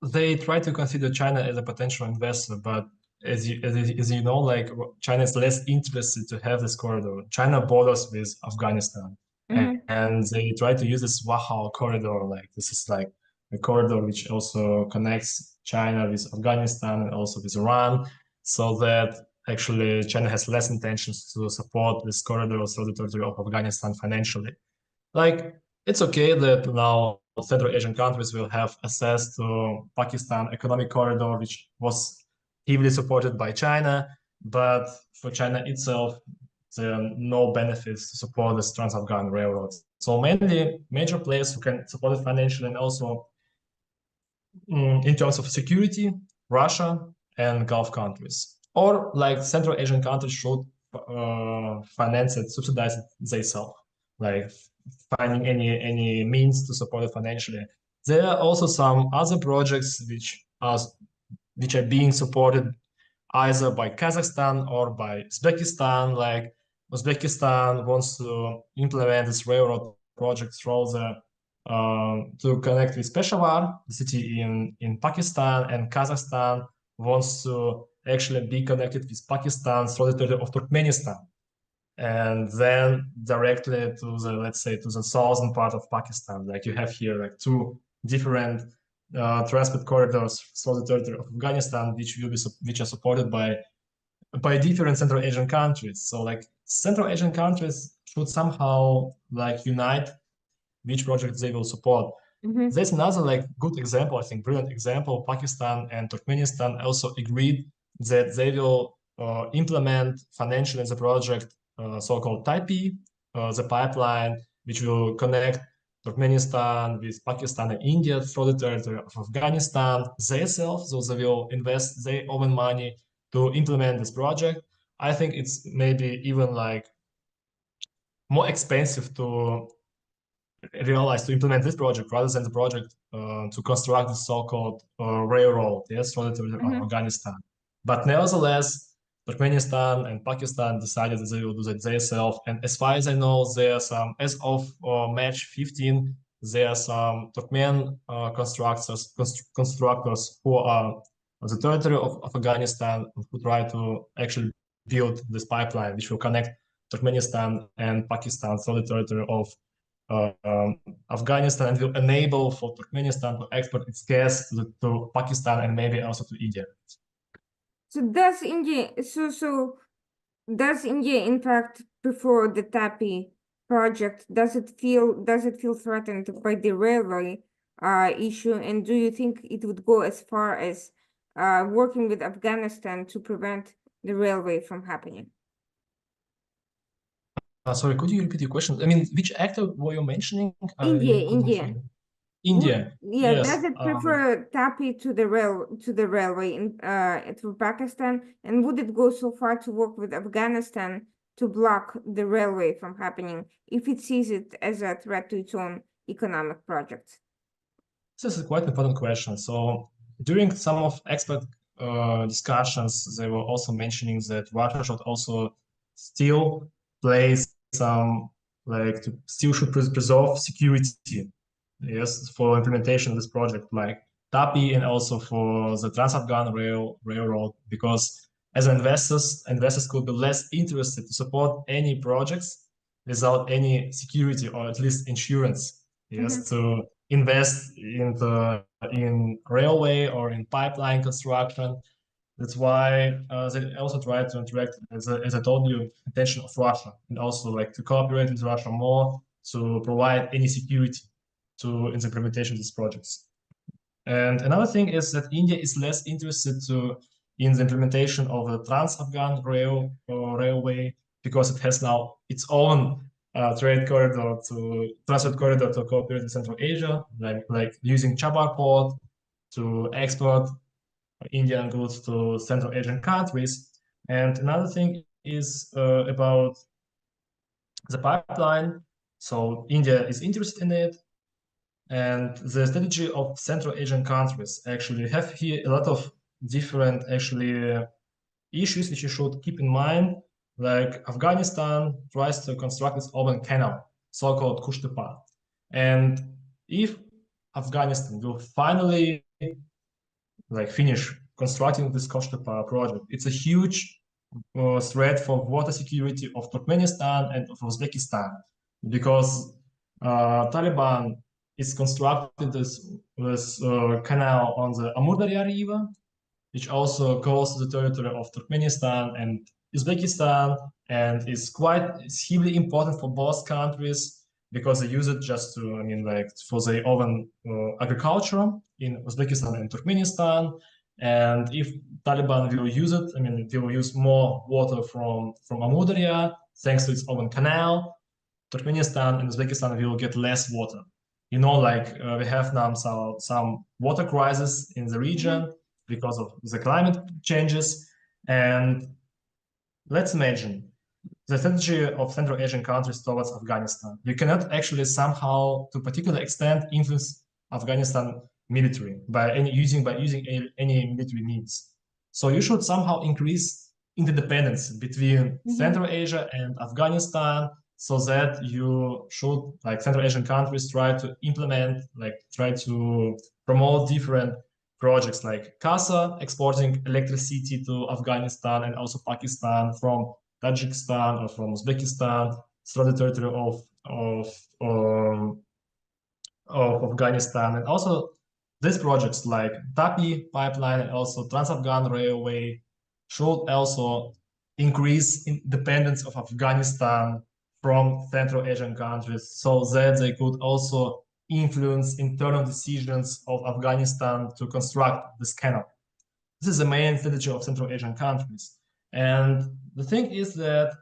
They try to consider China as a potential investor, but as you know, like China is less interested to have this corridor. China borders with Afghanistan, and they try to use this Wahal corridor. Like this is like a corridor which also connects China with Afghanistan and also with Iran, so that actually China has less intentions to support this corridor through the territory of Afghanistan financially. Like it's okay that now Central Asian countries will have access to Pakistan economic corridor, which was heavily supported by China, but for China itself, there are no benefits to support this Trans-Afghan railroads. So mainly major players who can support it financially and also in terms of security, Russia and Gulf countries. Or like Central Asian countries should finance it, subsidize it themselves, like finding any means to support it financially. There are also some other projects which are being supported either by Kazakhstan or by Uzbekistan. Like Uzbekistan wants to implement this railroad project through the to connect with Peshawar, the city in Pakistan, and Kazakhstan wants to actually be connected with Pakistan through the territory of Turkmenistan, and then directly to the, let's say, to the southern part of Pakistan. Like you have here like two different transport corridors through the territory of Afghanistan, which are supported by different Central Asian countries. So like Central Asian countries should somehow like unite which projects they will support. There's another like good example, I think, brilliant example. Pakistan and Turkmenistan also agreed that they will implement financially the project so-called TIPE, the pipeline, which will connect Turkmenistan with Pakistan and India through the territory of Afghanistan themselves. So they will invest their own money to implement this project. I think it's maybe even like more expensive to realize to implement this project rather than the project to construct the so-called railroad, yes, for Afghanistan. But nevertheless, Turkmenistan and Pakistan decided that they will do that themselves. And as far as I know, there are some, as of March 15, there are some Turkmen constructors who are on the territory of Afghanistan who try to actually build this pipeline, which will connect Turkmenistan and Pakistan through the territory of Afghanistan and will enable for Turkmenistan to export its gas to Pakistan and maybe also to India. So does India in fact prefer the TAPI project? Does it feel threatened by the railway issue? And do you think it would go as far as working with Afghanistan to prevent the railway from happening? Sorry, could you repeat your question? I mean, which actor were you mentioning? India. India. Yeah, Yes. does it prefer TAPI to the railway through Pakistan? And would it go so far to work with Afghanistan to block the railway from happening if it sees it as a threat to its own economic projects? This is quite an important question. So during some of expert discussions, they were also mentioning that Russia should also still play some, like, to still should preserve security, yes, for implementation of this project, like TAPI and also for the Trans-Afghan railroad, because as investors could be less interested to support any projects without any security or at least insurance, yes, to invest in railway or in pipeline construction. That's why they also try to interact, as I told you, attention of Russia, and also like to cooperate with Russia more to provide any security in the implementation of these projects. And another thing is that India is less interested in the implementation of the Trans-Afghan railway because it has now its own trade corridor to transport corridor to cooperate with Central Asia, like using Chabar port to export Indian goods to Central Asian countries. And another thing is about the pipeline. So India is interested in it. And the strategy of Central Asian countries actually have here a lot of different issues which you should keep in mind. Like Afghanistan tries to construct its own canal, so-called Kushtepa. And if Afghanistan will finally finish constructing this Kushtepa project, it's a huge threat for water security of Turkmenistan and of Uzbekistan, because Taliban is constructing this canal on the Amur Darya River, which also goes to the territory of Turkmenistan and Uzbekistan, and is heavily important for both countries because they use it just to, for their own agriculture in Uzbekistan and Turkmenistan. And if Taliban will use it, they will use more water from Amur Darya, thanks to its own canal. Turkmenistan and Uzbekistan will get less water. We have now some water crisis in the region because of the climate changes. And let's imagine the strategy of Central Asian countries towards Afghanistan. You cannot actually somehow, to a particular extent, influence Afghanistan military by using any military means. So you should somehow increase interdependence between Central Asia and Afghanistan, so that you should, Central Asian countries, try to promote different projects like CASA, exporting electricity to Afghanistan and also Pakistan from Tajikistan or from Uzbekistan through the territory of Afghanistan. And also these projects like TAPI pipeline and also Trans-Afghan Railway should also increase independence of Afghanistan from Central Asian countries, so that they could also influence internal decisions of Afghanistan to construct this canal. This is the main strategy of Central Asian countries. And the thing is that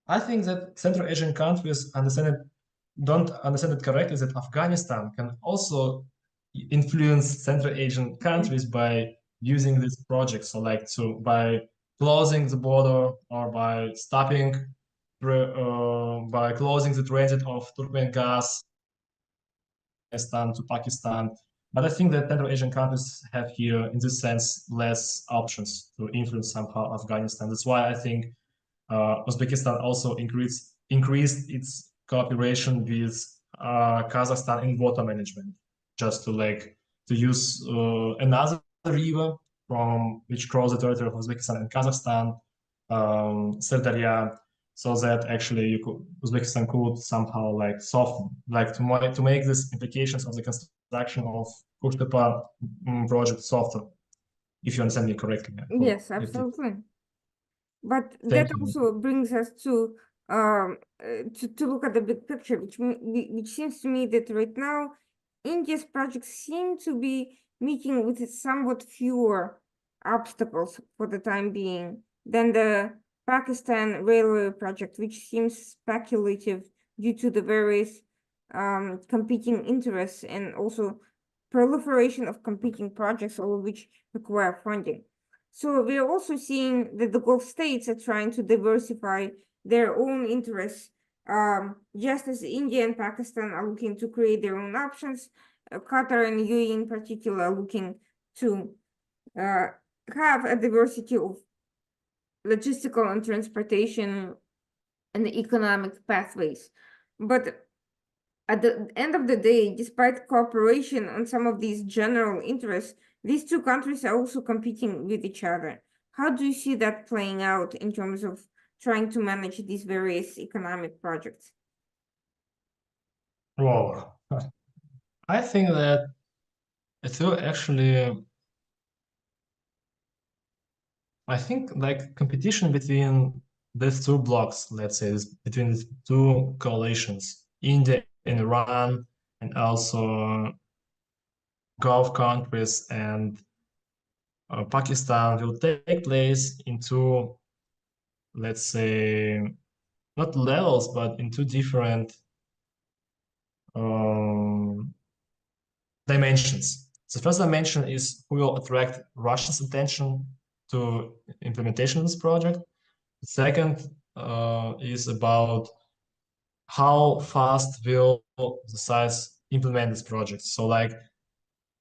I think that Central Asian countries don't understand it correctly, that Afghanistan can also influence Central Asian countries by using these projects. So by closing the border or by closing the transit of Turkmen gas to Pakistan. But I think that Central Asian countries have here, in this sense, less options to influence somehow Afghanistan. That's why I think Uzbekistan also increased its cooperation with Kazakhstan in water management, just to use another river from which cross the territory of Uzbekistan and Kazakhstan, Sirdarya, so that actually Uzbekistan could somehow soften, to make these implications of the construction of Kushtepa project softer, if you understand me correctly. Yes, absolutely. But that also brings us to look at the big picture, which seems to me that right now India's projects seem to be meeting with somewhat fewer obstacles for the time being than the Pakistan railway project, which seems speculative due to the various competing interests and also proliferation of competing projects, all of which require funding. So we are also seeing that the Gulf states are trying to diversify their own interests, just as India and Pakistan are looking to create their own options. Qatar and UAE in particular are looking to have a diversity of logistical and transportation and economic pathways. But at the end of the day, despite cooperation on some of these general interests, these two countries are also competing with each other. How do you see that playing out in terms of trying to manage these various economic projects? Well, I think that it will actually, I think competition between these two blocks, let's say, between these two coalitions, India and Iran, and also Gulf countries and Pakistan, will take place into, let's say, not levels, but in two different dimensions. The first dimension is who will attract Russia's attention to implementation of this project. The second is about how fast will the sites implement this project. So like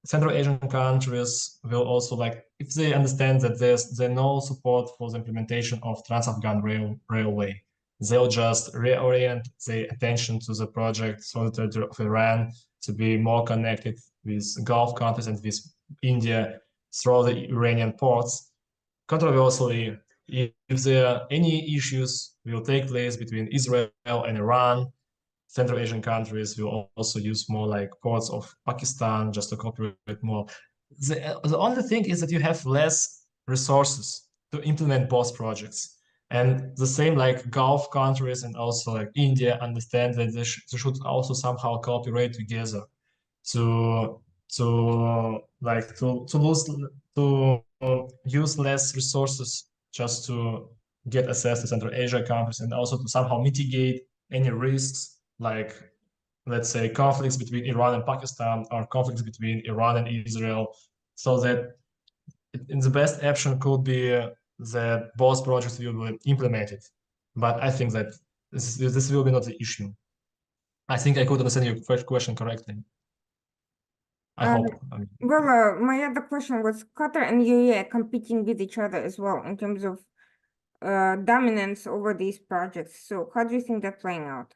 Central Asian countries will also like, if they understand that there's no support for the implementation of Trans-Afghan Railway, they'll just reorient their attention to the project for the territory of Iran to be more connected with Gulf countries and with India through the Iranian ports. Controversially, if there are any issues will take place between Israel and Iran, Central Asian countries will also use more like ports of Pakistan just to cooperate more. The only thing is that you have less resources to implement both projects. And the same like Gulf countries and also like India understand that they should also somehow cooperate together to to use less resources just to get access to Central Asia countries and also to somehow mitigate any risks like let's say conflicts between Iran and Pakistan or conflicts between Iran and Israel, so that in the best option could be that both projects will be implemented. But I think that this will be not the issue. I think I could understand your first question correctly. I hope. Well, my other question was Qatar and UAE are competing with each other as well in terms of dominance over these projects. So how do you think that's playing out?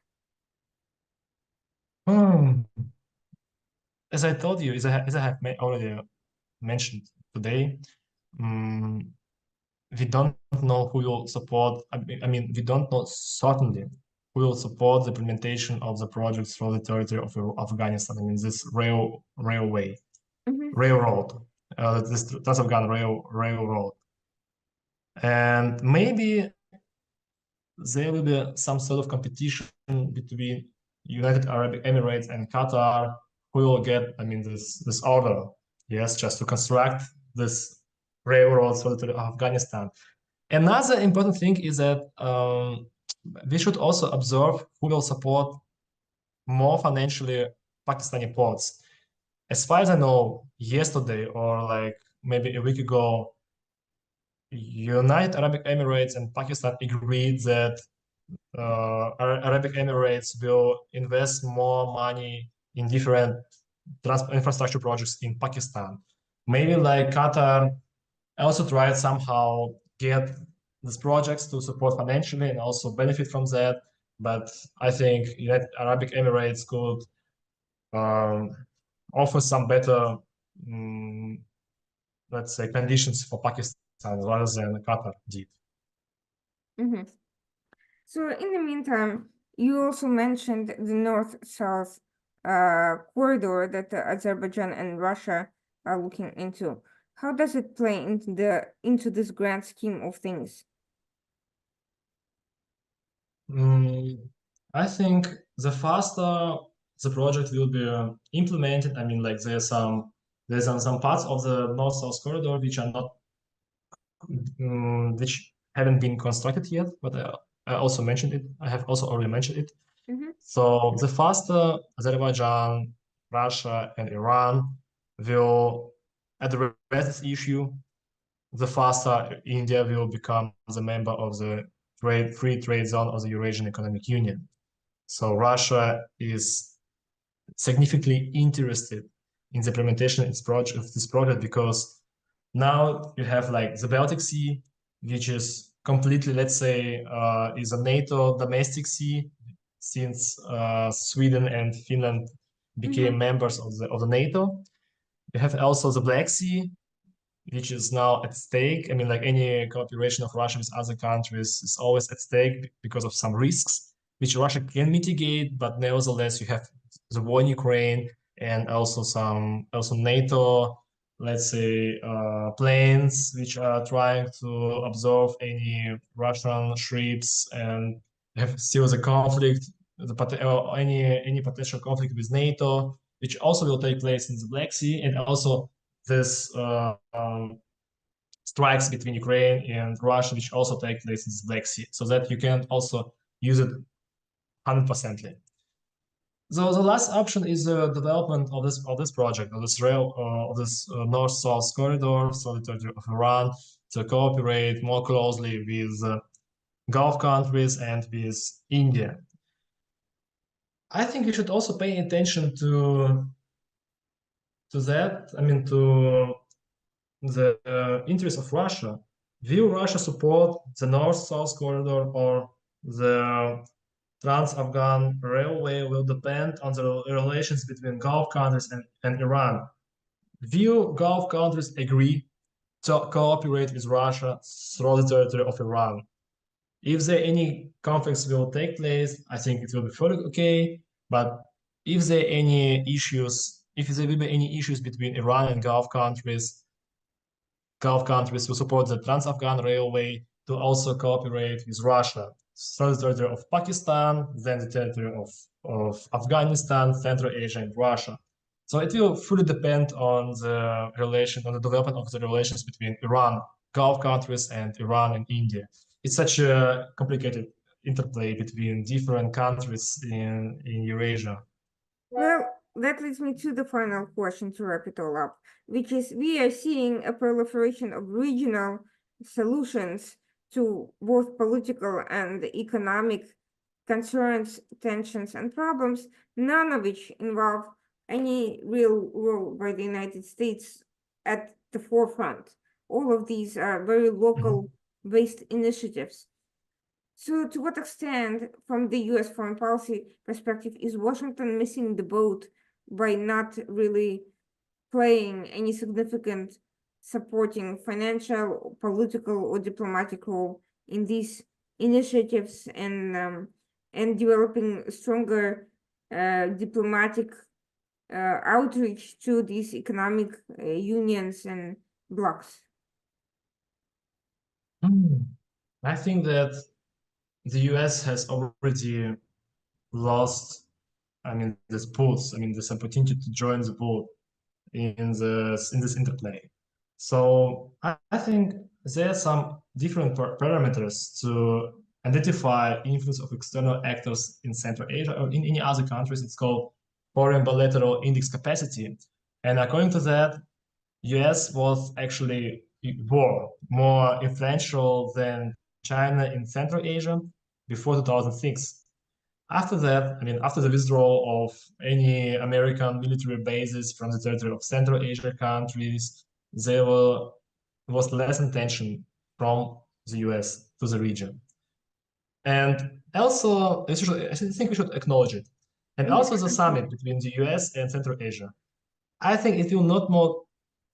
As I told you, as I have already mentioned today, we don't know who will support. I mean, we don't know certainly who will support the implementation of the projects through the territory of Afghanistan. I mean, this railroad, this Trans-Afghan railroad, and maybe there will be some sort of competition between United Arab Emirates and Qatar, who will get, I mean, this order, yes, just to construct this railroads to Afghanistan. Another important thing is that we should also observe who will support more financially Pakistani ports. As far as I know, yesterday or like maybe a week ago, United Arab Emirates and Pakistan agreed that Arabic Emirates will invest more money in different infrastructure projects in Pakistan. Maybe like Qatar also tried somehow get these projects to support financially and also benefit from that. But I think United Arabic Emirates could offer some better, let's say, conditions for Pakistan rather than Qatar did. So in the meantime, you also mentioned the north-south corridor that Azerbaijan and Russia are looking into. How does it play into this grand scheme of things? I think the faster the project will be implemented, I mean, like there's some parts of the north-south corridor which are not which haven't been constructed yet, but I also mentioned it. I have also already mentioned it. So the faster Azerbaijan, Russia, and Iran will address this issue, the faster India will become the member of the free trade zone of the Eurasian Economic Union. So Russia is significantly interested in the implementation of this project because now you have like the Baltic Sea, which is completely, let's say, is a NATO domestic sea since Sweden and Finland became members of the NATO. You have also the Black Sea, which is now at stake. I mean, like any cooperation of Russia with other countries is always at stake because of some risks, which Russia can mitigate, but nevertheless, you have the war in Ukraine and also NATO, let's say, planes which are trying to absorb any Russian ships, and have still the conflict, any potential conflict with NATO, which also will take place in the Black Sea, and also this strikes between Ukraine and Russia, which also take place in the Black Sea, so that you can also use it 100%. So the last option is the development of this project, of this rail, of this north-south corridor, so the territory of Iran, to cooperate more closely with Gulf countries and with India. I think we should also pay attention to that. I mean, to the interest of Russia. Will Russia support the north-south corridor, or the Trans-Afghan Railway will depend on the relations between Gulf countries and Iran? Will Gulf countries agree to cooperate with Russia through the territory of Iran? If there any conflicts will take place, I think it will be fully okay. But if there any issues, if there will be any issues between Iran and Gulf countries will support the Trans-Afghan Railway to also cooperate with Russia. So the territory of Pakistan, then the territory of Afghanistan, Central Asia, and Russia. So it will fully depend on the development of the relations between Iran, Gulf countries, and Iran and India. It's such a complicated interplay between different countries in Eurasia. Well, that leads me to the final question to wrap it all up, which is we are seeing a proliferation of regional solutions to both political and economic concerns, tensions, and problems, none of which involve any real role by the United States at the forefront. All of these are very local-based initiatives. So, to what extent, from the US foreign policy perspective, is Washington missing the boat by not really playing any significant supporting financial, political, or diplomatic role in these initiatives and developing stronger diplomatic outreach to these economic unions and blocs? I think that the US has already lost, this opportunity to join the boat in this interplay. So I think there are some different parameters to identify influence of external actors in Central Asia or in any other countries. It's called foreign bilateral index capacity. And according to that, US was actually more influential than China in Central Asia before 2006. After that, after the withdrawal of any American military bases from the territory of Central Asia countries, there was less attention from the US to the region. And also, I think we should acknowledge it. And also the summit between the US and Central Asia. I think it will not more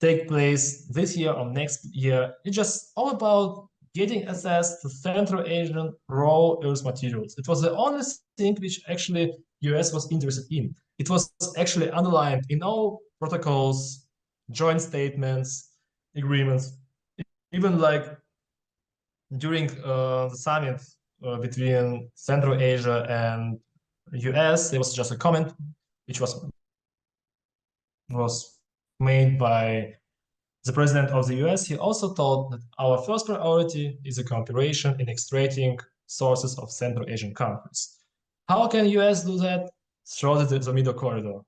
take place this year or next year. It's just all about getting access to Central Asian raw earth materials. It was the only thing which actually US was interested in. It was actually underlined in all protocols, joint statements, agreements, even like during the summit between Central Asia and US, there was just a comment which was made by the president of the US. He also told that our first priority is a cooperation in extracting sources of Central Asian countries. How can US do that? Through the middle corridor.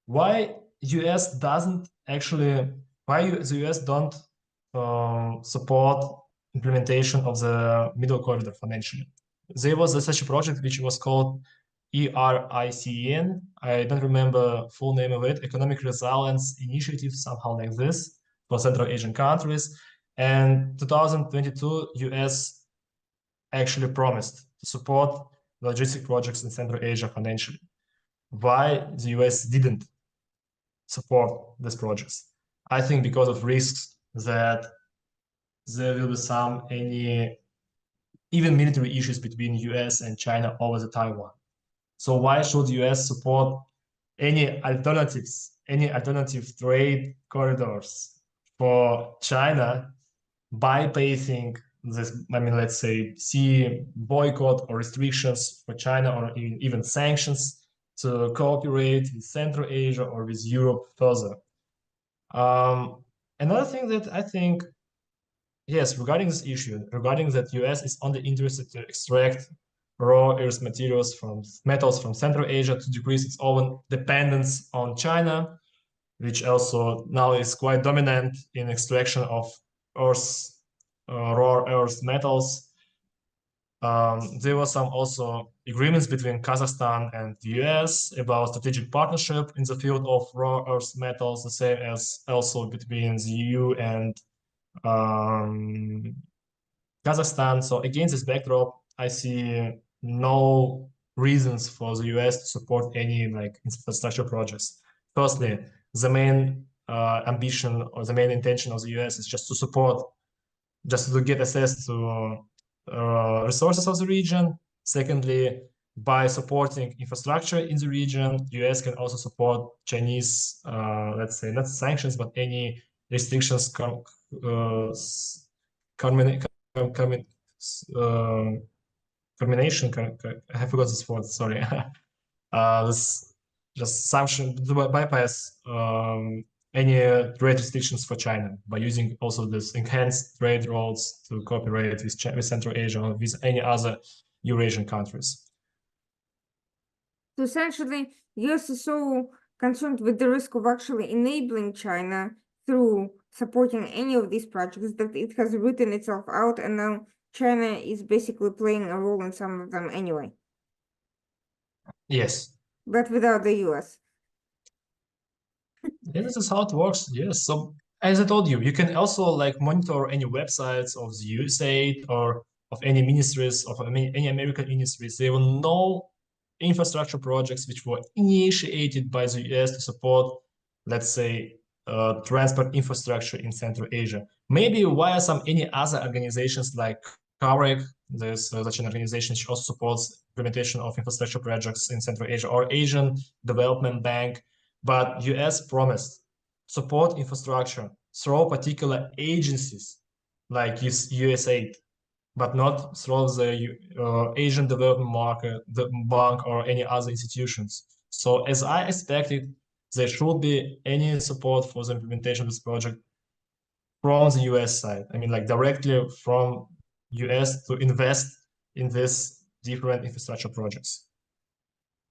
Why the US don't support implementation of the middle corridor financially? There was such a project which was called ERICN. I don't remember full name of it, Economic Resilience Initiative, somehow like this, for Central Asian countries. And 2022, US actually promised to support logistic projects in Central Asia financially. Why the US didn't support these projects? I think because of risks that there will be even military issues between US and China over the Taiwan. So why should US support any alternative trade corridors for China, bypassing this, let's say, see boycott or restrictions for China, or even sanctions to cooperate with Central Asia or with Europe further? Another thing that I think, yes, regarding this issue, regarding that US is only interested to extract raw earth materials from metals from Central Asia to decrease its own dependence on China, which also now is quite dominant in extraction of earth, raw earth metals. There were some also agreements between Kazakhstan and the US about strategic partnership in the field of raw earth metals, the same as also between the EU and Kazakhstan. So against this backdrop, I see no reasons for the US to support any like infrastructure projects. Firstly, the main ambition or the main intention of the US is just to support, just to get access to resources of the region. Secondly, by supporting infrastructure in the region, US can also support Chinese, let's say, not sanctions, but any restrictions combination. I have forgot this word. Sorry. This just sanction to bypass any trade restrictions for China by using also this enhanced trade routes to cooperate with Central Asia or with any other Eurasian countries. So essentially, US is so concerned with the risk of actually enabling China through supporting any of these projects that it has written itself out, and now China is basically playing a role in some of them anyway. Yes. But without the US. Yeah, this is how it works. Yes. So as I told you, you can also like monitor any websites of the USAID or of any ministries of any American ministries. There were no infrastructure projects which were initiated by the US to support, let's say, transport infrastructure in Central Asia. Maybe via any other organizations like CAREC, there's such an organization which also supports implementation of infrastructure projects in Central Asia, or Asian Development Bank. But US promised support infrastructure through particular agencies like USAID, but not through the Asian Development Market, the bank, or any other institutions. So as I expected, there should be any support for the implementation of this project from the US side. I mean, like directly from US to invest in this different infrastructure projects.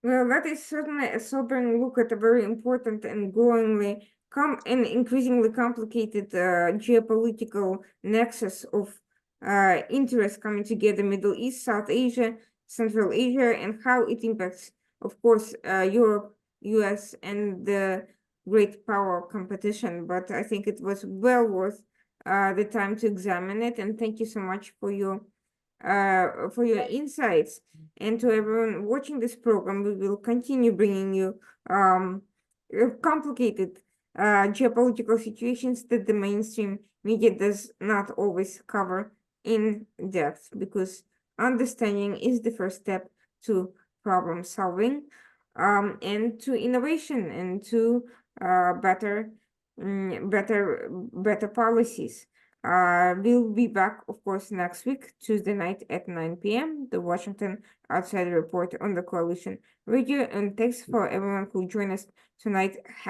Well, that is certainly a sobering look at a very important and growingly and increasingly complicated geopolitical nexus of interests coming together: Middle East, South Asia, Central Asia, and how it impacts, of course, Europe, US, and the great power competition. But I think it was well worth the time to examine it, and thank you so much for your insights. And to everyone watching this program, we will continue bringing you complicated geopolitical situations that the mainstream media does not always cover in depth, because understanding is the first step to problem solving, and to innovation, and to better policies. We'll be back, of course, next week, Tuesday night at 9 p.m., the Washington Outsider Report on the Coalition Radio. And thanks for everyone who joined us tonight. Have